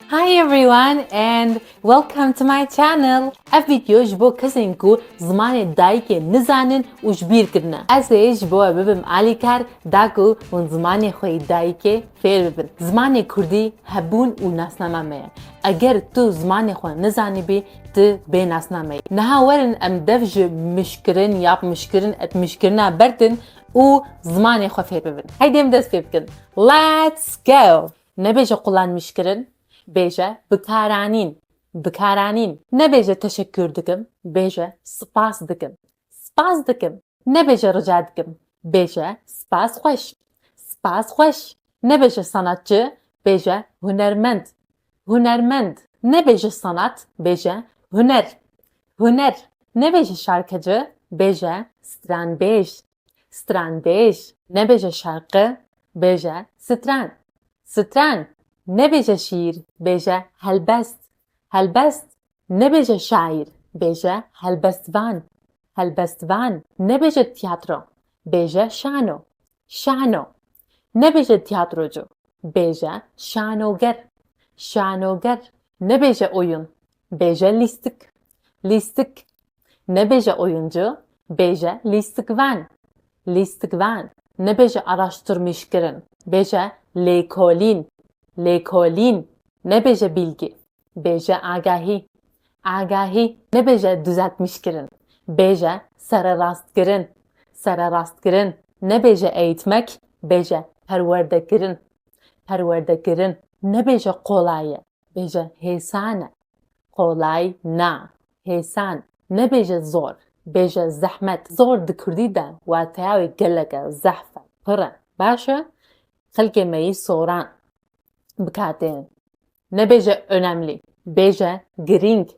Hi everyone and welcome to my channel. Ev video ji bo kesên ku zimanê dayîkê nizanin û ji bîr kirine. Ez ê ji bo we bibim alîkar da ku hûn zimanê xwe yê dayîkê fêr bibin. Zimanê Kurdî hebûn û nasnama me ye. Eger tu zimanê xwe nizanîbî, tu bê nasname yî. Niha werin em dev ji mişkirin ya mişkirina bertin û zimanê xwe fêr bibin. Heydê em dest pê bikin. Let's go! Nebêje qulan mişkirin. Bêje bikaranîn, bikaranîn. Nebêje teşekkür dikim, bêje spas dikim. Spas dikim. Nebêje rica dikim, bêje spas xweş. Spas xweş. Nebêje sanatçı, bêje hunermend. Hunermend. Nebêje sanat, bêje huner. Huner. Nebêje şarkıcı, bêje stranbêj. Stranbêj. Nebêje şarkı, bêje stran. Stran. Nebêje şiir, bêje helbest. Helbest. Nebêje şair, bêje helbestvan. Helbestvan. Nebêje tiyatro, bêje şano. Şano. Nebêje tiyatrocu, bêje şanoger. Şanoger. Nebêje oyun, bêje listik. Listik. Nebêje oyuncu, bêje listikvan. Listikvan. Nebêje araştırmışkirin, bêje lêkolîn. Lêkolîn. Nebêje bilgi, bêje agahi. Agahi. Nebêje düzeltmişkirin, bêje sererast-kirin. Sererast-kirin. Nebêje eğitmek, bêje perwerdekirin. Perwerdekirin. Nebêje kolay, bêje hêsan. Kolay na. Hêsan. Nebêje zor, bêje zehmet. Zor di Kurdî de wataya wê gelek zehf pir e. Baş e? Xelkê me yî soran bikatên. Nebêje önemli, bêje giring.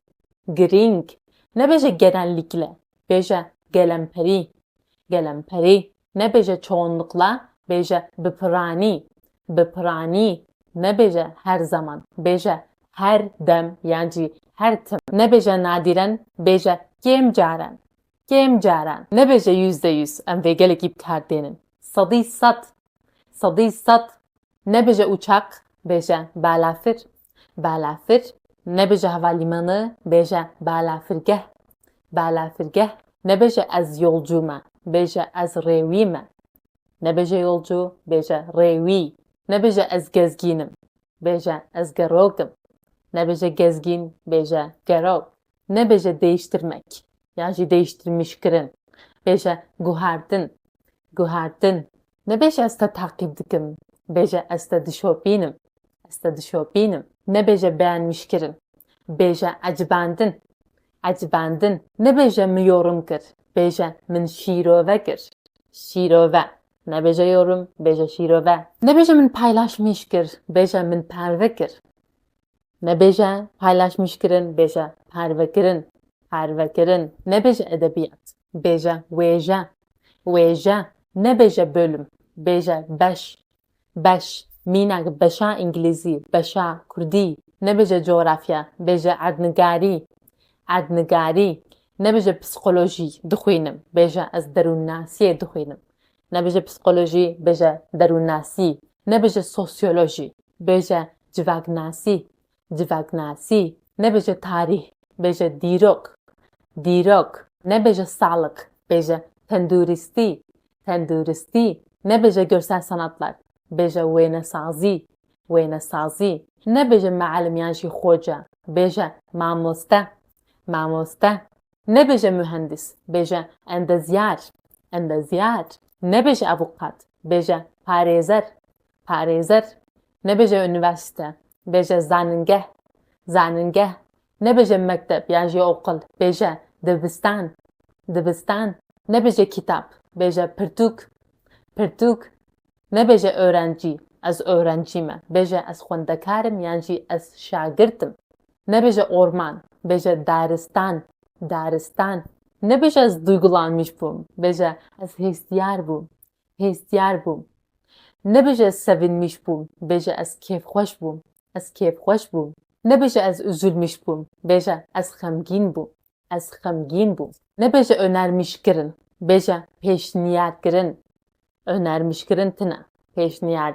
Giring. Nebêje genellikle, bêje gelemperî. Gelemperî. Nebêje çoğunlukla, bêje bipiranî. Bipiranî. Nebêje her zaman, bêje her dem yani her tim. Nebêje nadiren, bêje kêm caran. Kêm caran. Nebêje %100 em vê gelekî bikardênin. Sadî sat. Sadî sat. Nebêje uçak, bêje balafir. Balafir. Nebêje havalimanı, bêje balafirgeh. Balafirgeh. Nebêje ez yolcu me, bêje ez rêwî me. Nebêje yolcu, bêje rêwî. Nebêje ez gezgînim, bêje ez gerokim. Nebêje gezgîn, bêje gerok. Nebêje değiştirmek, yani değiştirmişkirin, bêje guhardin. Guhardin. Nebêje ez te takip dikim, bêje ez te dişopînim. Ez te dişopînim. Nebêje beğenmişkirin, bêje acibandin. Acibandin. Nebêje min yorum kir, bêje min şîrove kir. Şîrove. Nebêje yorum, bêje şîrove. Nebêje min paylaşmışkir, bêje min perve kir. Nebêje paylaşmışkirin, bêje perve kirin. Perve kirin. Nebêje edebiyat, bêje wêje. Wêje. Nebêje bölüm, bêje beş. Beş. Mînak beşa İngilîzî, beşa Kurdî. Nebêje coğrafya, bêje erdnigarî. Erdnigarî. Nebêje psikolojî dixwînim, bêje ez derûnnasiyê dixwînim. Nebêje psikolojî, bêje derûnnasî. Nebêje sosyolojî, bêje civagnasî. Civagnasî. Nebêje tarîh, bêje dîrok. Dîrok. Nebêje sağlık, bêje tenduristî. Tenduristî. Nebêje görsel sanatlar, bêje wênesazî. Wênesazî. Nebêje mealim yan jî xoca, bêje mamoste. Mamoste. Nebêje mühendis, bêje endezyar. Endezyar. Nebêje avukat, bêje parêzer. Parêzer. Nebêje üniversite, bêje zanîngeh. Zanîngeh. Nebêje mektep yan jî okul, bêje dibistan. Dibistan. Nebêje kitap, bêje pirtûk. Pirtûk. Nebêje öğrenci, ez öğrencîme, bêje ez xwendekarim yan jî ez şagirdim. Nebêje orman, bêje daristan. Daristan. Nebêje ez duygulanmış bûm, bêje ez hêstiyar bûm. Hêstiyar bûm. Nebêje ez sevinmiş bûm, bêje ez kêfxweş bûm. Ez kêfxweş bûm. Nebêje ez üzülmüş bûm, bêje ez xemgîn bûm. Ez xemgîn bûm. Nebêje önermişkirin, bêje pêşniyarkirin. Önermişkirin tine. Peşniyar.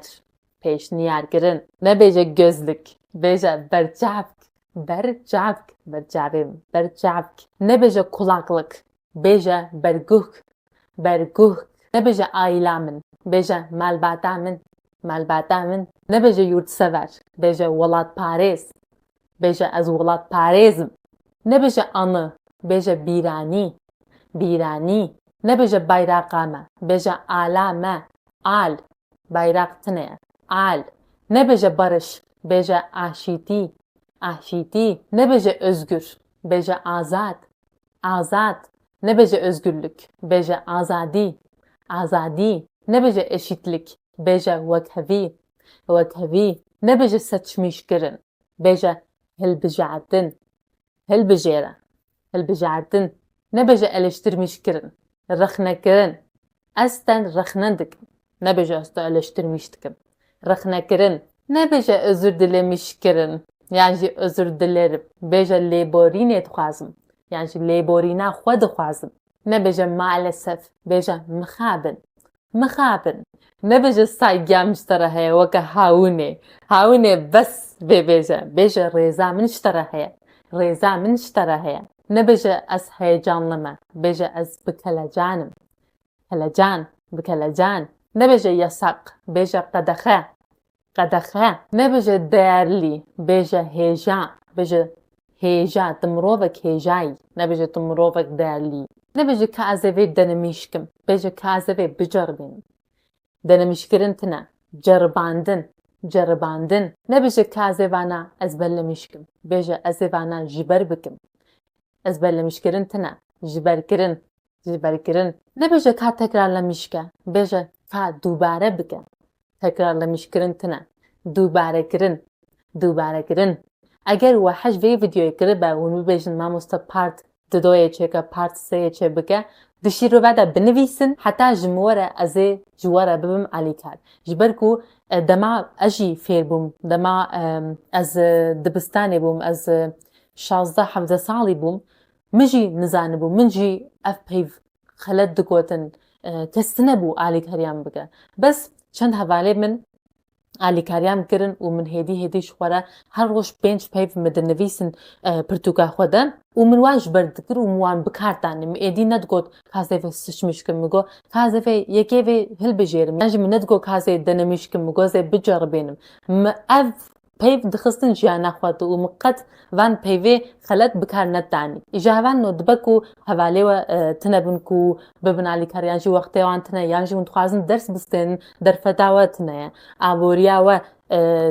Peşniyarkirin. Nebêje gözlük, بيجا برجعك برجعك برجعبم برجعك نبيجا kulaklık بيجا برجوك برجوك نبيجا ailemin بيجا malbatamin malbatamin نبيجا yurtsever بيجا ولاد Paris بيجا az ولاد Paris'im نبيجا anı بيجا birani birani نبيجا bayrakama بيجا alame al bayrak tine al نبيجا barış بيجا aşiti aşiti نبيجا özgür بيجا azat azat نبيجا özgürlük بيجا azadi azadi نبيجا eşitlik بيجا وكهفي وكهفي نبيجا seçmişkirin بيجا hilbijardin hilbijera hilbijardin نبيجا eleştirmişkirin rıhnekirin asten rıhnendik نبيجا asten eleştirmiştikim rıhnekirin نبيجا özür dilemişkirin yani özür dilerim بيجا لیبورینه دخوازم yani لیبورینا خود دخوازم نبيجا maalesef بيجا مخابن مخابن نبيجا سايقام اشترى هيا وكا هاوني بس بيجا ريزا من اشترى هيا ريزا من اشترى هيا نبيجا از هيجان لما بيجا از بكالجانم هلجان بكالجان نبيجا يساق بيجا قدخه نبيجا دارلي بيجا هيجان بيجا هيجا تمروفك هيجاي نبيجا تمروفك دارلي نبيجا كازفي دنميشكم بيجا كازفي بجربين دنميشكرنتنا جرباندن نبيجا كازفانا ازبلميشكم بيجا ازفانا جبربكم ازبلميشكرنتنا جبركرن نبيجا كا تكرار لميشكا بيجا كا دوباره بكا تكرار لميشكرنتنا دوباره كرن اگر وحش في فيديو يقربه ونبيجن ما مستا بارت ددوية چه پارت سه چه بگه دشی رو بعد بنویسن حتی جموره از جواره ببم علی کرد جبرکو دما اجی فیر بوم دما از دبستانی بوم از 16-17 سالی بوم مجی نزانه بوم منجی اف پیف خلد دگوتن کستنه بو علی کریام بگه بس چند حواله من علی کاریام کرن و من هدی شواره هر روش بینچ پیف مدن نویسن پرتوکا خوده و من واج بردکر و موان بکارتانم ایدی ندگوت کازه و سشمشکم مگو کازه و یکی و هل بجیرم یعنی من ندگو کازه دنمیشکم مگو زه بجربینم اف پیف دخستن جانا خواده و مقت وان پیوی خلط بکار ندانی اجاوان نو دبکو حواله و تنبنکو ببن علی کاریانجی وقتی وان تنه یانجی منتخوازن درس بستن در فتاوه تنه آبوریا و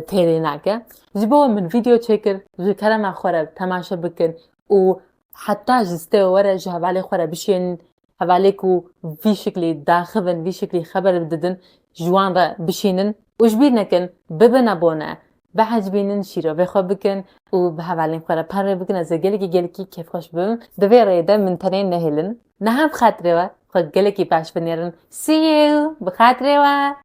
تیریناکه جبو من فيديو چکر جکره ما خوره تماشا بکن و حتی جسته وره جهواله خوره بشین حواله کو في شكلي داخبن في شكلي خبر بددن جوان را بشینن وجبیر نکن ببن ابونه بعجبینن شیرا بخوا بکن و به حوالین خوره پره بکن از گلکی کیف خوش ببن دوی رایده من تنین نهیلن نه هم بخاطره و خود گلکی باش بنیرن see you بخاطره و